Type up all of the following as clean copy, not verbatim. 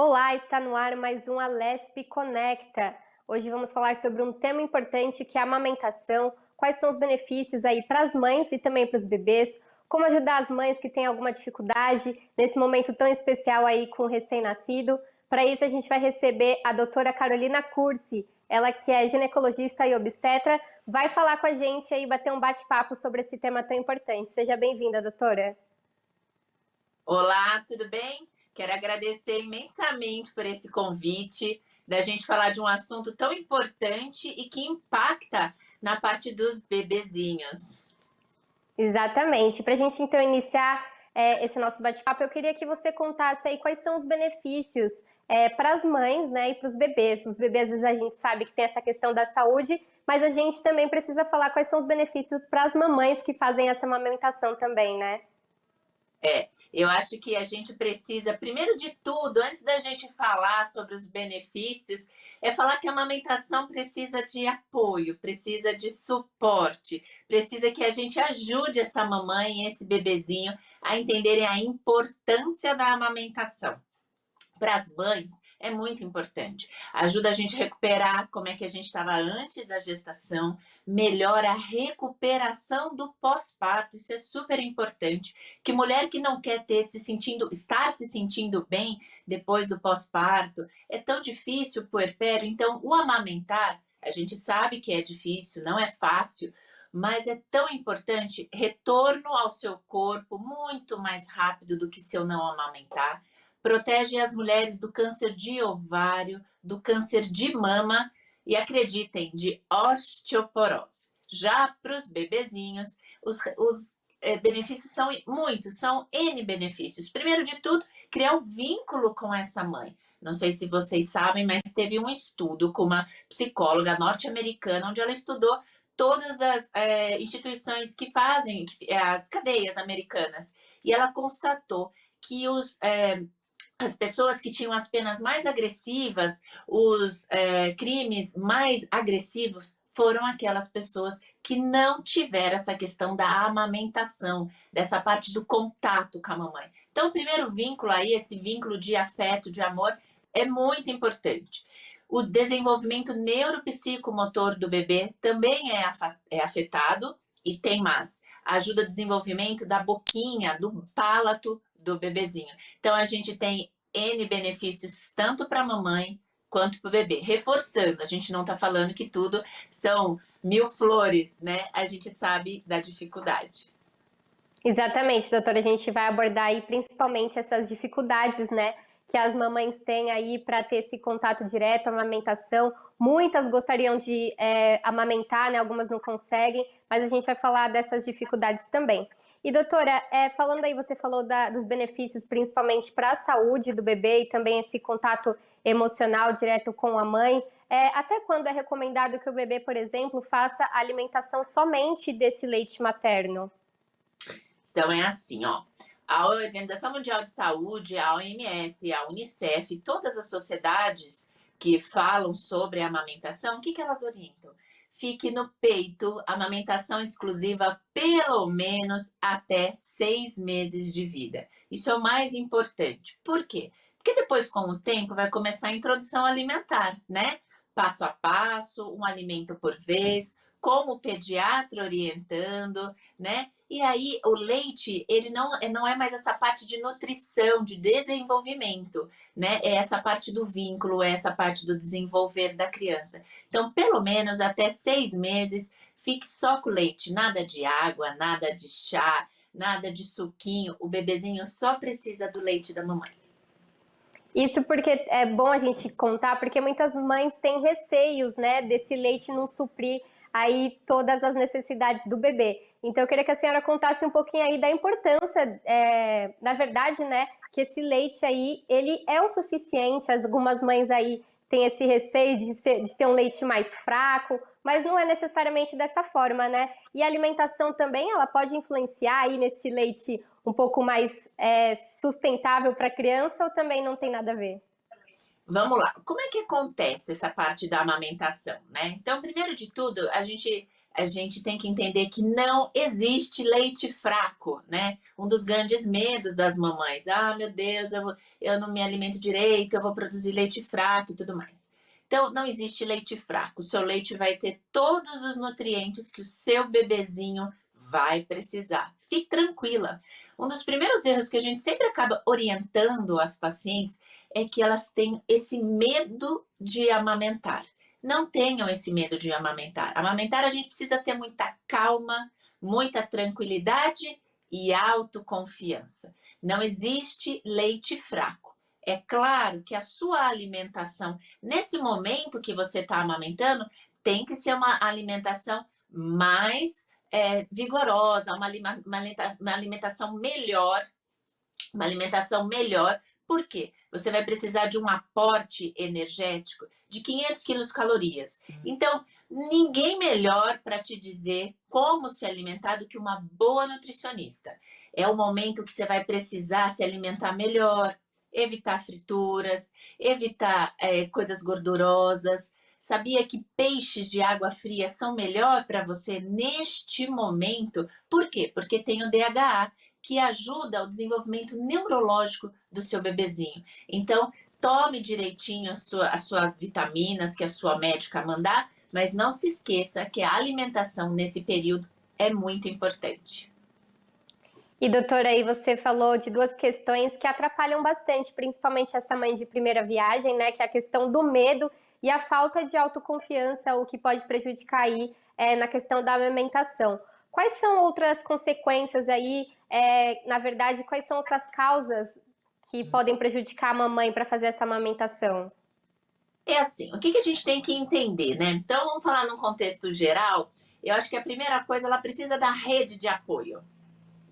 Olá, está no ar mais um Alesp Conecta. Hoje vamos falar sobre um tema importante que é a amamentação, quais são os benefícios aí para as mães e também para os bebês, como ajudar as mães que têm alguma dificuldade nesse momento tão especial aí com o recém-nascido. Para isso a gente vai receber a doutora Carolina Cursi, ela que é ginecologista e obstetra, vai falar com a gente aí, bater um bate-papo sobre esse tema tão importante. Seja bem-vinda, doutora. Olá, tudo bem? Quero agradecer imensamente por esse convite, da gente falar de um assunto tão importante e que impacta na parte dos bebezinhos. Exatamente. Para a gente então iniciar esse nosso bate-papo, eu queria que você contasse aí quais são os benefícios para as mães, né, e para os bebês. Os bebês, às vezes, a gente sabe que tem essa questão da saúde, mas a gente também precisa falar quais são os benefícios para as mamães que fazem essa amamentação também, né? Eu acho que a gente precisa, primeiro de tudo, antes da gente falar sobre os benefícios, é falar que a amamentação precisa de apoio, precisa de suporte, precisa que a gente ajude essa mamãe e esse bebezinho a entenderem a importância da amamentação. Para as mães é muito importante. Ajuda a gente a recuperar como é que a gente estava antes da gestação, melhora a recuperação do pós-parto, isso é super importante. Que mulher que não quer estar se sentindo bem depois do pós-parto, é tão difícil o puerpério, então o amamentar, a gente sabe que é difícil, não é fácil, mas é tão importante retorno ao seu corpo muito mais rápido do que se eu não amamentar. Protege as mulheres do câncer de ovário, do câncer de mama e, acreditem, de osteoporose. Já para os bebezinhos, os benefícios são muitos, são N benefícios. Primeiro de tudo, criar um vínculo com essa mãe. Não sei se vocês sabem, mas teve um estudo com uma psicóloga norte-americana, onde ela estudou todas as instituições que fazem, as cadeias americanas, e ela constatou que as pessoas que tinham as penas mais agressivas, os crimes mais agressivos, foram aquelas pessoas que não tiveram essa questão da amamentação, dessa parte do contato com a mamãe. Então, o primeiro vínculo aí, esse vínculo de afeto, de amor, é muito importante. O desenvolvimento neuropsicomotor do bebê também é afetado, e tem mais. Ajuda o desenvolvimento da boquinha, do palato do bebezinho. Então, a gente tem N benefícios tanto para a mamãe quanto para o bebê. Reforçando, a gente não está falando que tudo são mil flores, né? A gente sabe da dificuldade. Exatamente, doutora. A gente vai abordar aí principalmente essas dificuldades, né, que as mamães têm aí para ter esse contato direto, amamentação. Muitas gostariam de amamentar, né, algumas não conseguem, mas a gente vai falar dessas dificuldades também. E doutora, falando aí, você falou dos benefícios principalmente para a saúde do bebê e também esse contato emocional direto com a mãe. Até quando é recomendado que o bebê, por exemplo, faça a alimentação somente desse leite materno? Então é assim, ó. A Organização Mundial de Saúde, a OMS, a Unicef, todas as sociedades que falam sobre a amamentação, o que elas orientam? Fique no peito, amamentação exclusiva, pelo menos até 6 meses de vida. Isso é o mais importante. Por quê? Porque depois, com o tempo, vai começar a introdução alimentar, né? Passo a passo, um alimento por vez, como o pediatra orientando, né? E aí o leite, ele não é mais essa parte de nutrição, de desenvolvimento, né? É essa parte do vínculo, é essa parte do desenvolver da criança. Então, pelo menos até 6 meses, fique só com leite, nada de água, nada de chá, nada de suquinho. O bebezinho só precisa do leite da mamãe. Isso porque é bom a gente contar, porque muitas mães têm receios, né, desse leite não suprir aí todas as necessidades do bebê. Então eu queria que a senhora contasse um pouquinho aí da importância, na verdade, né, que esse leite aí, ele é o suficiente. Algumas mães aí têm esse receio de ter um leite mais fraco, mas não é necessariamente dessa forma, né? E a alimentação também, ela pode influenciar aí nesse leite um pouco mais sustentável para a criança, ou também não tem nada a ver? Vamos lá. Como é que acontece essa parte da amamentação, né? Então, primeiro de tudo, a gente tem que entender que não existe leite fraco, né? Um dos grandes medos das mamães. Ah, meu Deus, eu não me alimento direito, eu vou produzir leite fraco e tudo mais. Então, não existe leite fraco. O seu leite vai ter todos os nutrientes que o seu bebezinho vai precisar. Fique tranquila. Um dos primeiros erros que a gente sempre acaba orientando as pacientes é que elas têm esse medo de amamentar. Não tenham esse medo de amamentar. Amamentar a gente precisa ter muita calma, muita tranquilidade e autoconfiança. Não existe leite fraco. É claro que a sua alimentação, nesse momento que você está amamentando, tem que ser uma alimentação mais vigorosa, uma alimentação melhor. Uma alimentação melhor, por quê? Você vai precisar de um aporte energético de 500 quilocalorias. Então, ninguém melhor para te dizer como se alimentar do que uma boa nutricionista. É o momento que você vai precisar se alimentar melhor, evitar frituras, evitar coisas gordurosas. Sabia que peixes de água fria são melhor para você neste momento? Por quê? Porque tem o DHA, que ajuda o desenvolvimento neurológico do seu bebezinho. Então, tome direitinho as suas vitaminas que a sua médica mandar, mas não se esqueça que a alimentação nesse período é muito importante. E doutora, aí você falou de duas questões que atrapalham bastante, principalmente essa mãe de primeira viagem, né? Que é a questão do medo e a falta de autoconfiança, o que pode prejudicar aí na questão da amamentação. Quais são outras consequências aí, na verdade, quais são outras causas que podem prejudicar a mamãe para fazer essa amamentação? É assim, o que a gente tem que entender, né? Então, vamos falar num contexto geral. Eu acho que a primeira coisa, ela precisa da rede de apoio,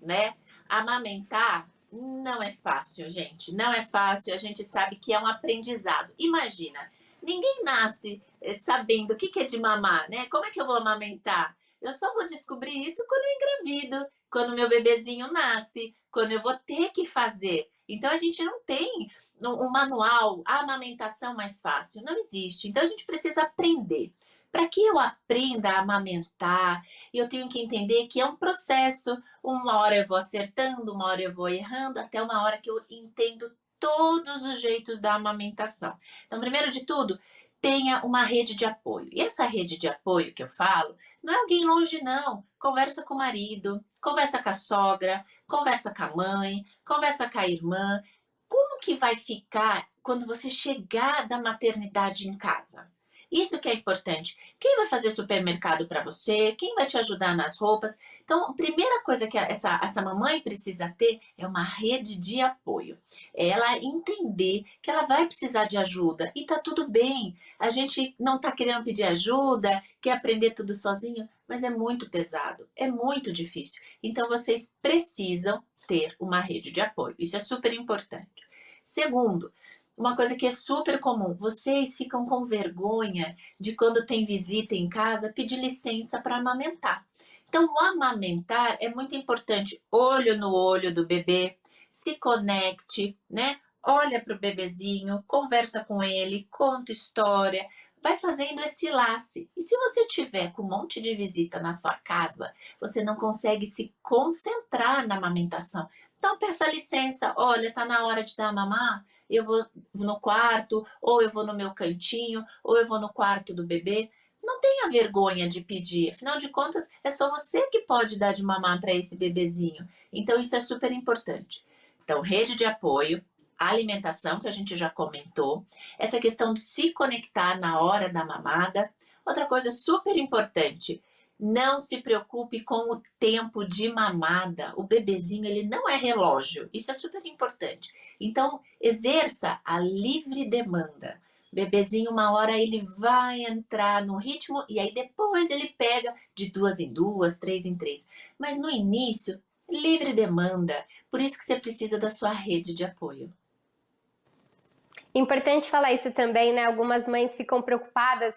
né? Amamentar não é fácil, gente. Não é fácil. A gente sabe que é um aprendizado. Imagina, ninguém nasce sabendo o que é de mamar, né? Como é que eu vou amamentar? Eu só vou descobrir isso quando eu engravido, quando meu bebezinho nasce, quando eu vou ter que fazer. Então a gente não tem um manual, a amamentação mais fácil. Não existe. Então a gente precisa aprender. Para que eu aprenda a amamentar, eu tenho que entender que é um processo. Uma hora eu vou acertando, uma hora eu vou errando, até uma hora que eu entendo todos os jeitos da amamentação. Então, primeiro de tudo, tenha uma rede de apoio. E essa rede de apoio que eu falo, não é alguém longe, não. Conversa com o marido, conversa com a sogra, conversa com a mãe, conversa com a irmã. Como que vai ficar quando você chegar da maternidade em casa? Isso que é importante. Quem vai fazer supermercado para você? Quem vai te ajudar nas roupas? Então, a primeira coisa que essa mamãe precisa ter é uma rede de apoio. É ela entender que ela vai precisar de ajuda e tá tudo bem. A gente não tá querendo pedir ajuda, quer aprender tudo sozinho, mas é muito pesado, é muito difícil. Então, vocês precisam ter uma rede de apoio. Isso é super importante. Segundo, uma coisa que é super comum, vocês ficam com vergonha de quando tem visita em casa pedir licença para amamentar. Então, o amamentar é muito importante, olho no olho do bebê, se conecte, né? Olha para o bebezinho, conversa com ele, conta história, vai fazendo esse laço. E se você tiver com um monte de visita na sua casa, você não consegue se concentrar na amamentação. Então, peça licença, olha, tá na hora de dar mamar, eu vou no quarto, ou eu vou no meu cantinho, ou eu vou no quarto do bebê. Não tenha vergonha de pedir, afinal de contas, é só você que pode dar de mamar para esse bebezinho. Então, isso é super importante. Então, rede de apoio, alimentação, que a gente já comentou, essa questão de se conectar na hora da mamada. Outra coisa super importante, não se preocupe com o tempo de mamada. O bebezinho, ele não é relógio. Isso é super importante. Então, exerça a livre demanda. Bebezinho, uma hora ele vai entrar no ritmo e aí depois ele pega de 2 em 2, 3 em 3. Mas no início, livre demanda. Por isso que você precisa da sua rede de apoio. Importante falar isso também, né? Algumas mães ficam preocupadas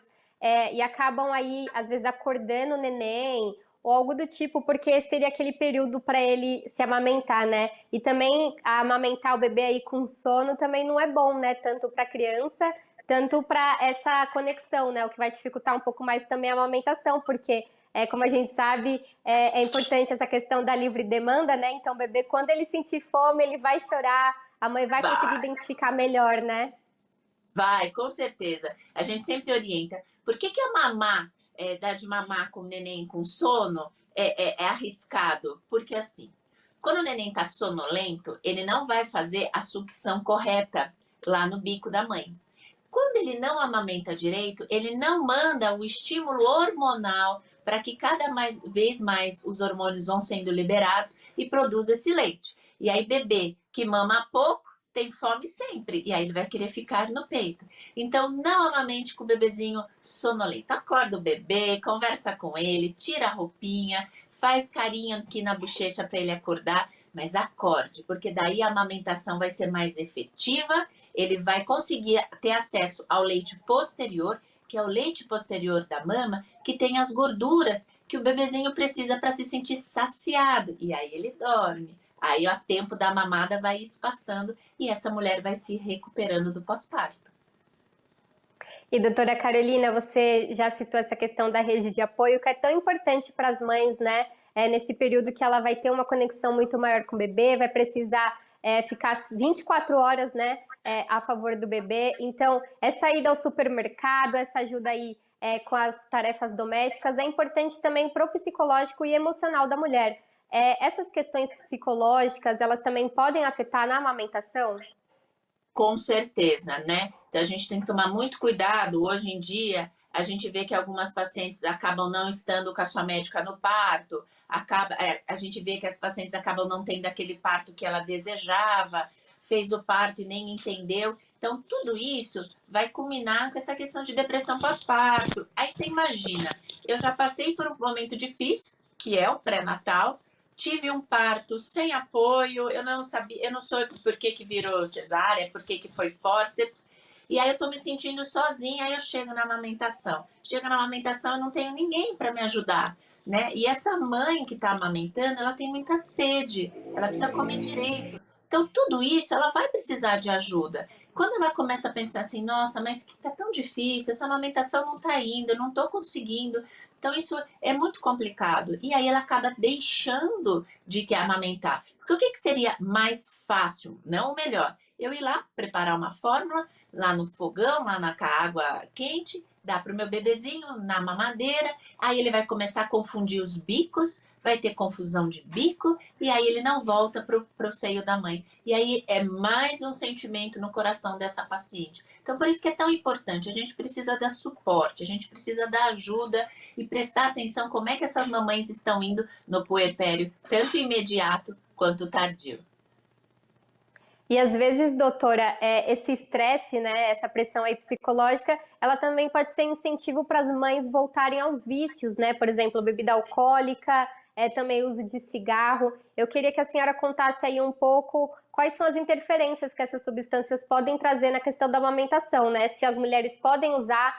e acabam aí, às vezes, acordando o neném ou algo do tipo, porque seria aquele período para ele se amamentar, né? E também amamentar o bebê aí com sono também não é bom, né? Tanto para a criança, tanto para essa conexão, né? O que vai dificultar um pouco mais também a amamentação, porque como a gente sabe, é importante essa questão da livre demanda, né? Então, o bebê, quando ele sentir fome, ele vai chorar, a mãe vai conseguir Vai, identificar melhor, né? vai, com certeza. A gente sempre orienta. Por que que a mamar, dar de mamar com o neném com sono é arriscado? Porque assim, quando o neném está sonolento, ele não vai fazer a sucção correta lá no bico da mãe. Quando ele não amamenta direito, ele não manda o estímulo hormonal para que vez mais os hormônios vão sendo liberados e produz esse leite. E aí, bebê que mama pouco tem fome sempre, e aí ele vai querer ficar no peito. Então, não amamente com o bebezinho sonolento. Acorda o bebê, conversa com ele, tira a roupinha, faz carinho aqui na bochecha para ele acordar, mas acorde, porque daí a amamentação vai ser mais efetiva, ele vai conseguir ter acesso ao leite posterior, que é o leite posterior da mama, que tem as gorduras que o bebezinho precisa para se sentir saciado. E aí ele dorme. Aí o tempo da mamada vai espaçando e essa mulher vai se recuperando do pós-parto. E doutora Carolina, você já citou essa questão da rede de apoio, que é tão importante para as mães, né? Nesse período que ela vai ter uma conexão muito maior com o bebê, vai precisar ficar 24 horas, né, a favor do bebê. Então, essa ida ao supermercado, essa ajuda aí com as tarefas domésticas é importante também para o psicológico e emocional da mulher. Essas questões psicológicas, elas também podem afetar na amamentação? Com certeza, né? Então a gente tem que tomar muito cuidado. Hoje em dia, a gente vê que algumas pacientes acabam não estando com a sua médica no parto, a gente vê que as pacientes acabam não tendo aquele parto que ela desejava, fez o parto e nem entendeu. Então, tudo isso vai culminar com essa questão de depressão pós-parto. Aí você imagina, eu já passei por um momento difícil, que é o pré-natal, tive um parto sem apoio, eu não sabia, eu não soube por que que virou cesárea, por que que foi fórceps, e aí eu tô me sentindo sozinha, aí eu chego na amamentação. Chego na amamentação, eu não tenho ninguém para me ajudar, né? E essa mãe que tá amamentando, ela tem muita sede, ela precisa comer direito. Então, tudo isso, ela vai precisar de ajuda. Quando ela começa a pensar assim, nossa, mas que tá tão difícil, essa amamentação não tá indo, eu não tô conseguindo, então, isso é muito complicado. E aí ela acaba deixando de que amamentar. Porque o que, que seria mais fácil, não o melhor? Eu ir lá, preparar uma fórmula, lá no fogão, lá na água quente, dar para o meu bebezinho na mamadeira, aí ele vai começar a confundir os bicos, vai ter confusão de bico, e aí ele não volta para o seio da mãe. E aí é mais um sentimento no coração dessa paciente. Então, por isso que é tão importante, a gente precisa dar suporte, a gente precisa dar ajuda e prestar atenção como é que essas mamães estão indo no puerpério, tanto imediato quanto tardio. E às vezes, doutora, esse estresse, né, essa pressão aí psicológica, ela também pode ser incentivo para as mães voltarem aos vícios, né? Por exemplo, bebida alcoólica, também uso de cigarro. Eu queria que a senhora contasse aí um pouco quais são as interferências que essas substâncias podem trazer na questão da amamentação, né? Se as mulheres podem usar,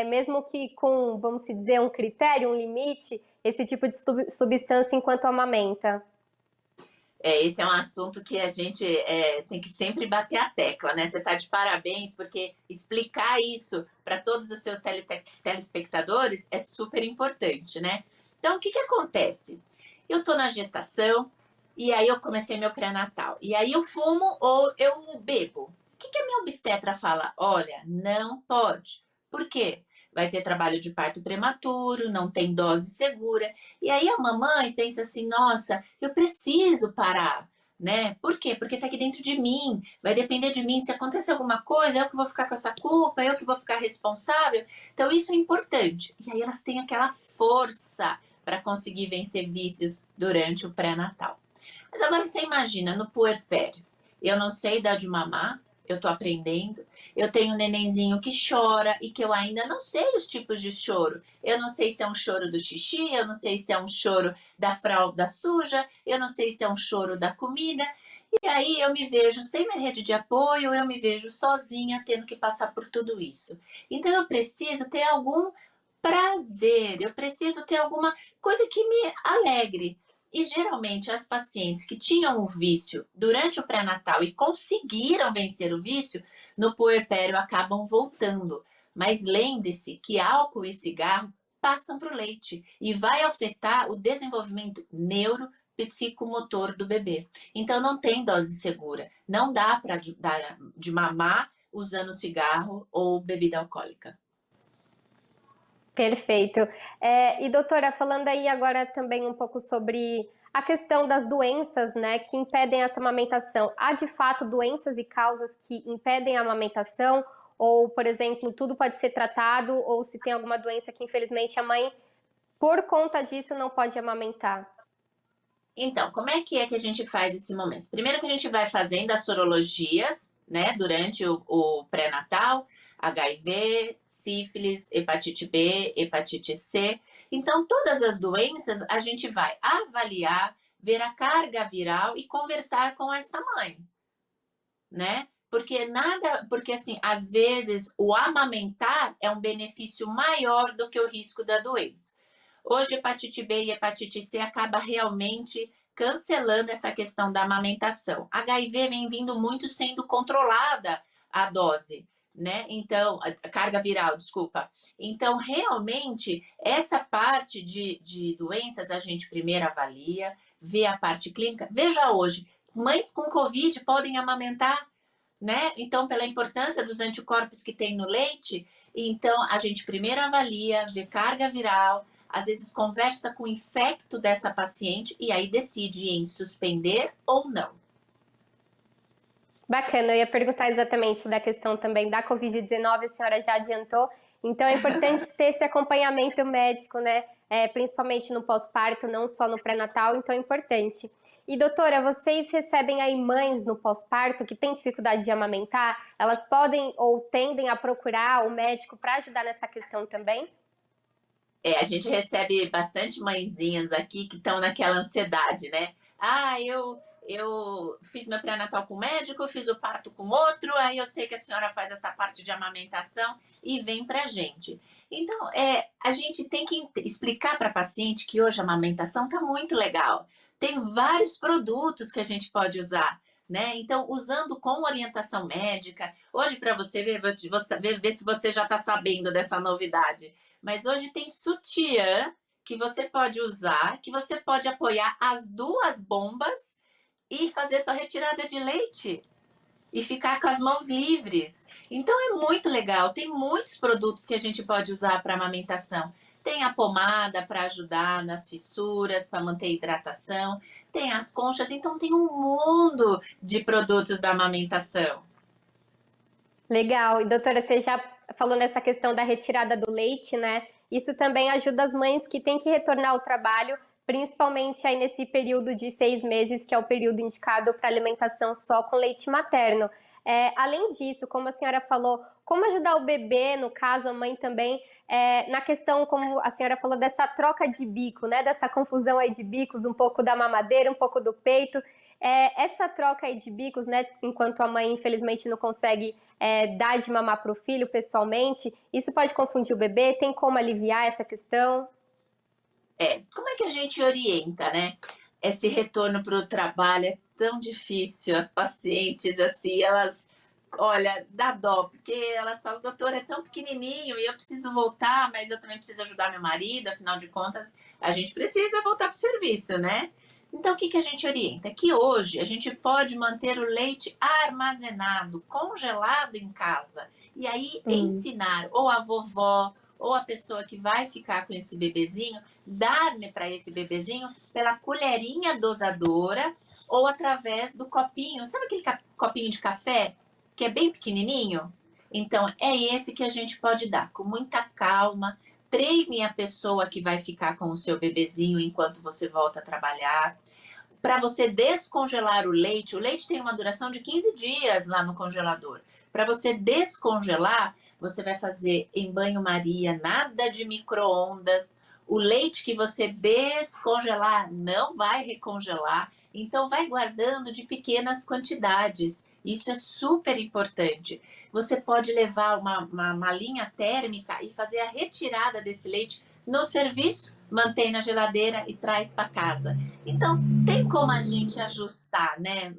mesmo que com, vamos dizer, um critério, um limite, esse tipo de substância enquanto amamenta. Esse é um assunto que a gente tem que sempre bater a tecla, né? Você está de parabéns, porque explicar isso para todos os seus telespectadores é super importante, né? Então, o que que acontece? Eu estou na gestação e aí eu comecei meu pré-natal. E aí eu fumo ou eu bebo. O que que a minha obstetra fala? Olha, não pode. Por quê? Vai ter trabalho de parto prematuro, não tem dose segura. E aí a mamãe pensa assim, nossa, eu preciso parar, né? Por quê? Porque tá aqui dentro de mim, vai depender de mim. Se acontecer alguma coisa, eu que vou ficar com essa culpa, eu que vou ficar responsável. Então isso é importante. E aí elas têm aquela força para conseguir vencer vícios durante o pré-natal. Mas agora você imagina, no puerpério, eu não sei dar de mamar, eu tô aprendendo, eu tenho um nenenzinho que chora e que eu ainda não sei os tipos de choro. Eu não sei se é um choro do xixi, eu não sei se é um choro da fralda suja, eu não sei se é um choro da comida. E aí eu me vejo sem minha rede de apoio, eu me vejo sozinha tendo que passar por tudo isso. Então eu preciso ter algum prazer, eu preciso ter alguma coisa que me alegre. E geralmente as pacientes que tinham o vício durante o pré-natal e conseguiram vencer o vício, no puerpério acabam voltando. Mas lembre-se que álcool e cigarro passam para o leite e vai afetar o desenvolvimento neuropsicomotor do bebê. Então não tem dose segura, não dá para de mamar usando cigarro ou bebida alcoólica. Perfeito. E doutora, falando aí agora também um pouco sobre a questão das doenças, né, que impedem essa amamentação. Há de fato doenças e causas que impedem a amamentação? Ou, por exemplo, tudo pode ser tratado? Ou se tem alguma doença que infelizmente a mãe, por conta disso, não pode amamentar? Então, como é que a gente faz esse momento? Primeiro que a gente vai fazendo as sorologias, né, durante o pré-natal, HIV, sífilis, hepatite B, hepatite C. Então, todas as doenças a gente vai avaliar, ver a carga viral e conversar com essa mãe, né? Porque assim, às vezes o amamentar é um benefício maior do que o risco da doença. Hoje, hepatite B e hepatite C acaba realmente cancelando essa questão da amamentação. HIV vem vindo muito sendo controlada a dose, né? Então, a carga viral, desculpa. Então, realmente, essa parte de doenças a gente primeiro avalia, vê a parte clínica. Veja hoje, mães com Covid podem amamentar, né? Então, pela importância dos anticorpos que tem no leite, então a gente primeiro avalia, vê carga viral, às vezes conversa com o infecto dessa paciente e aí decide em suspender ou não. Bacana, eu ia perguntar exatamente da questão também da Covid-19, a senhora já adiantou. Então é importante ter esse acompanhamento médico, né? Principalmente no pós-parto, não só no pré-natal, então é importante. E doutora, vocês recebem aí mães no pós-parto que têm dificuldade de amamentar? Elas podem ou tendem a procurar o médico para ajudar nessa questão também? A gente recebe bastante mãezinhas aqui que estão naquela ansiedade, né? Ah, eu fiz meu pré-natal com o médico, eu fiz o parto com outro, aí eu sei que a senhora faz essa parte de amamentação e vem pra gente. Então, a gente tem que explicar para a paciente que hoje a amamentação tá muito legal. Tem vários produtos que a gente pode usar, né? Então, usando com orientação médica. Hoje, para você ver, ver se você já está sabendo dessa novidade. Mas hoje tem sutiã que você pode usar, que você pode apoiar as duas bombas e fazer sua retirada de leite e ficar com as mãos livres. Então é muito legal. Tem muitos produtos que a gente pode usar para amamentação. Tem a pomada para ajudar nas fissuras, para manter a hidratação. Tem as conchas. Então tem um mundo de produtos da amamentação. Legal. E doutora, você já falou nessa questão da retirada do leite, né? Isso também ajuda as mães que têm que retornar ao trabalho, principalmente aí nesse período de 6 meses, que é o período indicado para alimentação só com leite materno. Além disso, como a senhora falou, como ajudar o bebê, no caso, a mãe também, na questão, como a senhora falou, dessa troca de bico, né? Dessa confusão aí de bicos, um pouco da mamadeira, um pouco do peito. Essa troca aí de bicos, né? Enquanto a mãe, infelizmente, não consegue dar de mamar para o filho pessoalmente, isso pode confundir o bebê? Tem como aliviar essa questão? Como é que a gente orienta, né? Esse retorno para o trabalho é tão difícil. As pacientes, assim, elas, olha, dá dó, porque elas falam, doutor, é tão pequenininho e eu preciso voltar, mas eu também preciso ajudar meu marido, afinal de contas, a gente precisa voltar para o serviço, né? Então, o que a gente orienta? Que hoje a gente pode manter o leite armazenado, congelado em casa, e aí ensinar ou a vovó ou a pessoa que vai ficar com esse bebezinho, dar para esse bebezinho pela colherinha dosadora ou através do copinho. Sabe aquele copinho de café que é bem pequenininho? Então, é esse que a gente pode dar com muita calma. Treine a pessoa que vai ficar com o seu bebezinho enquanto você volta a trabalhar. Para você descongelar o leite tem uma duração de 15 dias lá no congelador. Para você descongelar, você vai fazer em banho-maria, nada de micro-ondas. O leite que você descongelar não vai recongelar. Então, vai guardando de pequenas quantidades. Isso é super importante. Você pode levar uma malinha térmica e fazer a retirada desse leite no serviço, mantém na geladeira e traz para casa. Então, tem como a gente ajustar, né?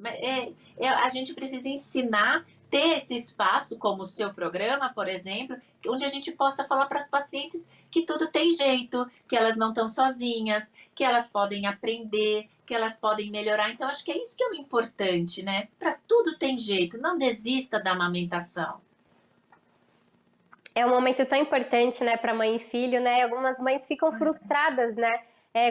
A gente precisa ensinar ter esse espaço, como o seu programa, por exemplo, onde a gente possa falar para as pacientes que tudo tem jeito, que elas não estão sozinhas, que elas podem aprender, que elas podem melhorar. Então, acho que é isso que é o importante, né? Para tudo tem jeito, não desista da amamentação. É um momento tão importante, né, para mãe e filho, né? Algumas mães ficam frustradas, né,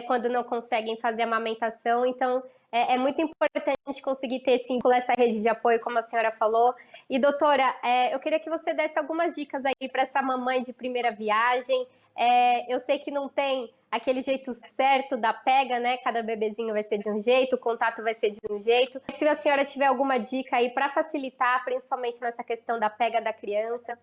quando não conseguem fazer a amamentação. Então, é muito importante conseguir ter esse vínculo, essa rede de apoio, como a senhora falou. E, doutora, eu queria que você desse algumas dicas aí para essa mamãe de primeira viagem. Eu sei que não tem aquele jeito certo da pega, né? Cada bebezinho vai ser de um jeito, o contato vai ser de um jeito. Se a senhora tiver alguma dica aí para facilitar, principalmente nessa questão da pega da criança.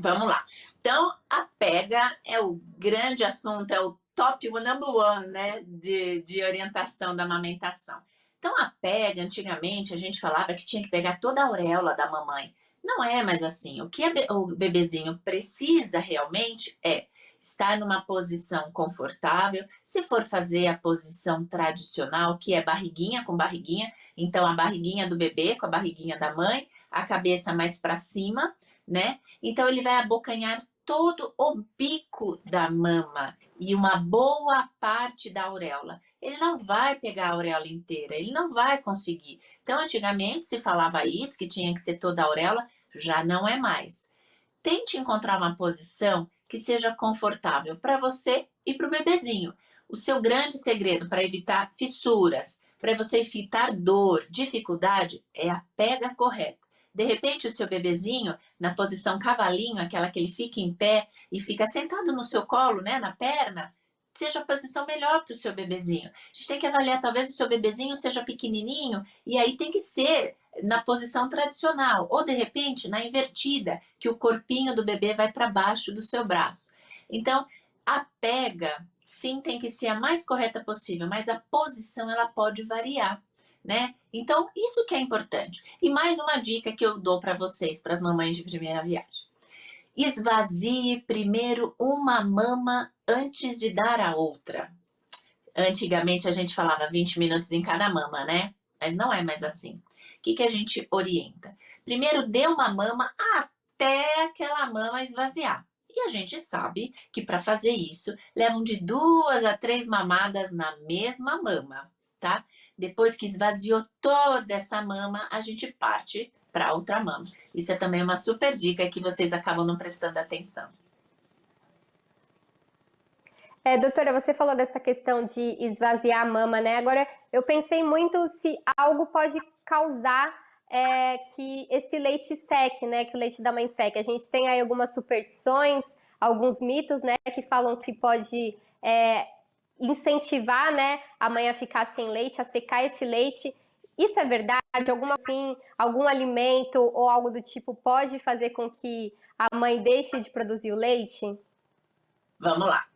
Vamos lá. Então, a pega é o grande assunto, é o top number one, né, de orientação da amamentação. Então, a pega, antigamente, a gente falava que tinha que pegar toda a auréola da mamãe. Não é mais assim. O que o bebezinho precisa realmente é estar numa posição confortável. Se for fazer a posição tradicional, que é barriguinha com barriguinha, então a barriguinha do bebê com a barriguinha da mãe, a cabeça mais para cima, né? Então ele vai abocanhar todo o bico da mama e uma boa parte da auréola. Ele não vai pegar a auréola inteira, ele não vai conseguir. Então, antigamente se falava isso, que tinha que ser toda a auréola, já não é mais. Tente encontrar uma posição que seja confortável para você e para o bebezinho. O seu grande segredo para evitar fissuras, para você evitar dor, dificuldade, é a pega correta. De repente, o seu bebezinho, na posição cavalinho, aquela que ele fica em pé e fica sentado no seu colo, né, na perna, seja a posição melhor para o seu bebezinho. A gente tem que avaliar, talvez o seu bebezinho seja pequenininho, e aí tem que ser na posição tradicional, ou de repente na invertida, que o corpinho do bebê vai para baixo do seu braço. Então, a pega, sim, tem que ser a mais correta possível, mas a posição ela pode variar, né? Então, isso que é importante. E mais uma dica que eu dou para vocês, para as mamães de primeira viagem. Esvazie primeiro uma mama antes de dar a outra. Antigamente a gente falava 20 minutos em cada mama, né? Mas não é mais assim. O que a gente orienta? Primeiro dê uma mama até aquela mama esvaziar. E a gente sabe que para fazer isso levam de 2 a 3 mamadas na mesma mama, tá? Depois que esvaziou toda essa mama, a gente parte para outra mama. Isso é também uma super dica que vocês acabam não prestando atenção. Doutora, você falou dessa questão de esvaziar a mama, né? Agora, eu pensei muito se algo pode causar que esse leite seque, né? Que o leite da mãe seque. A gente tem aí algumas superstições, alguns mitos, né? Que falam que pode incentivar, né? A mãe a ficar sem leite, a secar esse leite. Isso é verdade? Algum alimento ou algo do tipo pode fazer com que a mãe deixe de produzir o leite? Vamos lá.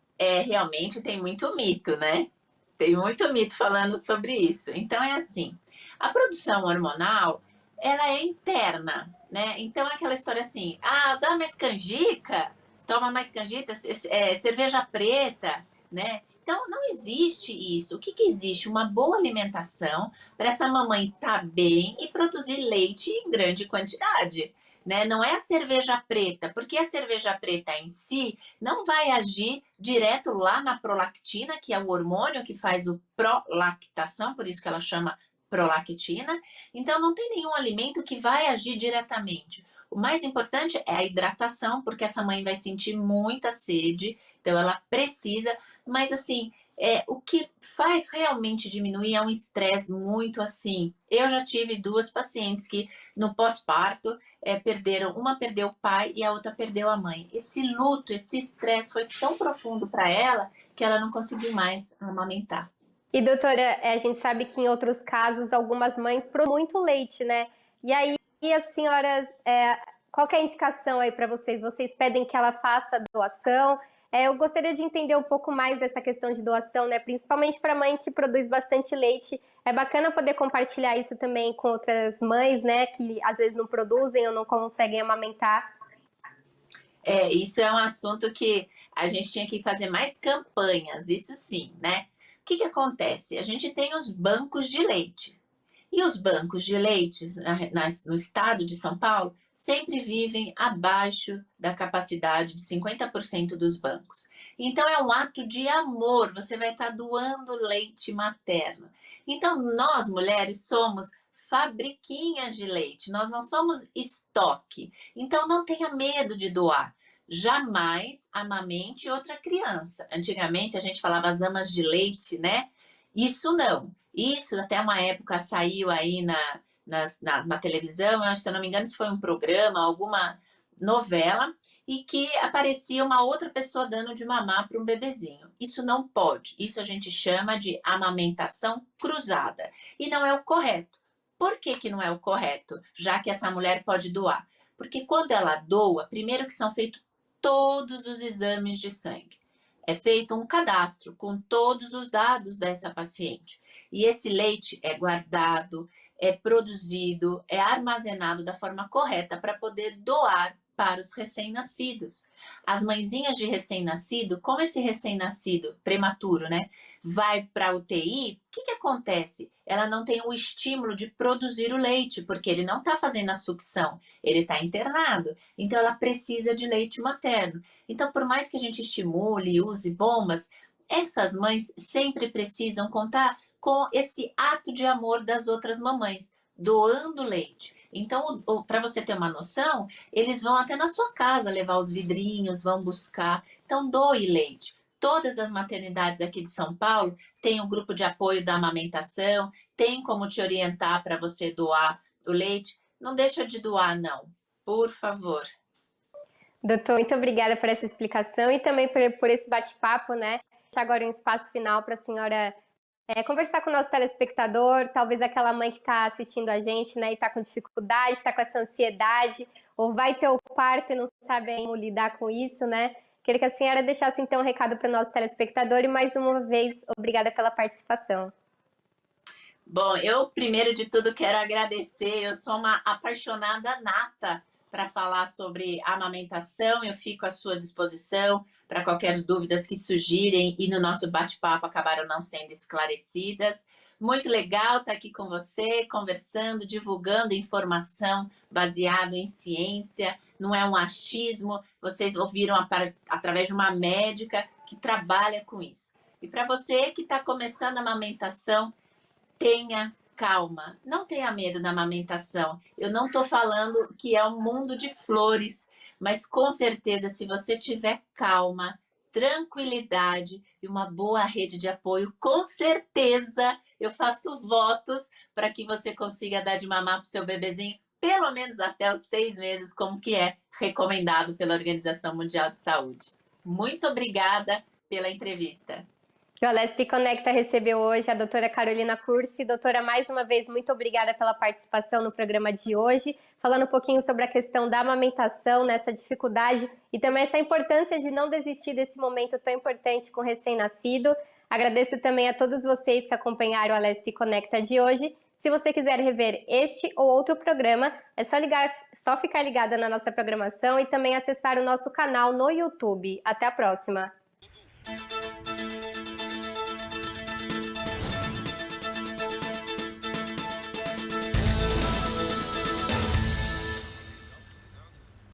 Realmente tem muito mito, né? Tem muito mito falando sobre isso. Então é assim, a produção hormonal, ela é interna, né? Então é aquela história assim, dá mais canjica, toma mais canjica, cerveja preta, né? Então não existe isso. O que existe? Uma boa alimentação para essa mamãe estar bem e produzir leite em grande quantidade. Né? Não é a cerveja preta, porque a cerveja preta em si não vai agir direto lá na prolactina, que é o hormônio que faz o prolactação, por isso que ela chama prolactina. Então, não tem nenhum alimento que vai agir diretamente. O mais importante é a hidratação, porque essa mãe vai sentir muita sede, então ela precisa, mas assim, o que faz realmente diminuir é um estresse muito assim. Eu já tive 2 pacientes que no pós-parto perderam, uma perdeu o pai e a outra perdeu a mãe. Esse luto, esse estresse foi tão profundo para ela que ela não conseguiu mais amamentar. E doutora, a gente sabe que em outros casos algumas mães produzem muito leite, né? E aí as senhoras, qual que é a indicação aí para vocês? Vocês pedem que ela faça doação? Eu gostaria de entender um pouco mais dessa questão de doação, né? Principalmente para mãe que produz bastante leite. É bacana poder compartilhar isso também com outras mães, né? Que às vezes não produzem ou não conseguem amamentar. Isso é um assunto que a gente tinha que fazer mais campanhas, isso sim, né? O que acontece? A gente tem os bancos de leite. E os bancos de leites no estado de São Paulo sempre vivem abaixo da capacidade de 50% dos bancos. Então é um ato de amor, você vai estar doando leite materno. Então nós mulheres somos fabriquinhas de leite, nós não somos estoque. Então não tenha medo de doar. Jamais amamente outra criança. Antigamente a gente falava as amas de leite, né? Isso não. Isso até uma época saiu aí na televisão, se eu não me engano, se foi um programa, alguma novela, e que aparecia uma outra pessoa dando de mamar para um bebezinho. Isso não pode. Isso a gente chama de amamentação cruzada. E não é o correto. Por que que não é o correto? Já que essa mulher pode doar. Porque quando ela doa, primeiro que são feitos todos os exames de sangue. É feito um cadastro com todos os dados dessa paciente. E esse leite é guardado, é produzido, é armazenado da forma correta para poder doar para os recém-nascidos. As mãezinhas de recém-nascido, como esse recém-nascido prematuro, né, vai para a UTI, o que acontece? Ela não tem o estímulo de produzir o leite, porque ele não está fazendo a sucção, ele está internado. Então, ela precisa de leite materno. Então, por mais que a gente estimule e use bombas, essas mães sempre precisam contar com esse ato de amor das outras mamães, doando leite. Então, para você ter uma noção, eles vão até na sua casa levar os vidrinhos, vão buscar. Então, doe leite. Todas as maternidades aqui de São Paulo têm um grupo de apoio da amamentação, tem como te orientar para você doar o leite. Não deixa de doar, não. Por favor. Doutor, muito obrigada por essa explicação e também por esse bate-papo, né? Deixar agora um espaço final para a senhora conversar com o nosso telespectador, talvez aquela mãe que está assistindo a gente, né, e está com dificuldade, está com essa ansiedade, ou vai ter o parto e não sabe como lidar com isso, né? Queria que a senhora deixasse então um recado para o nosso telespectador e mais uma vez, obrigada pela participação. Bom, eu primeiro de tudo quero agradecer, eu sou uma apaixonada nata para falar sobre amamentação, eu fico à sua disposição para qualquer dúvidas que surgirem e no nosso bate-papo acabaram não sendo esclarecidas. Muito legal estar aqui com você, conversando, divulgando informação baseada em ciência, não é um achismo, vocês ouviram através de uma médica que trabalha com isso. E para você que está começando a amamentação, tenha calma, não tenha medo da amamentação. Eu não estou falando que é um mundo de flores, mas com certeza, se você tiver calma, tranquilidade e uma boa rede de apoio, com certeza eu faço votos para que você consiga dar de mamar para o seu bebezinho pelo menos até os 6 meses, como que é recomendado pela Organização Mundial de Saúde. Muito obrigada pela entrevista. Que o Alesp Conecta recebeu hoje a doutora Carolina Cursi. Doutora, mais uma vez, muito obrigada pela participação no programa de hoje, falando um pouquinho sobre a questão da amamentação, nessa dificuldade e também essa importância de não desistir desse momento tão importante com o recém-nascido. Agradeço também a todos vocês que acompanharam o Alesp Conecta de hoje. Se você quiser rever este ou outro programa, é só ficar ligada na nossa programação e também acessar o nosso canal no YouTube. Até a próxima!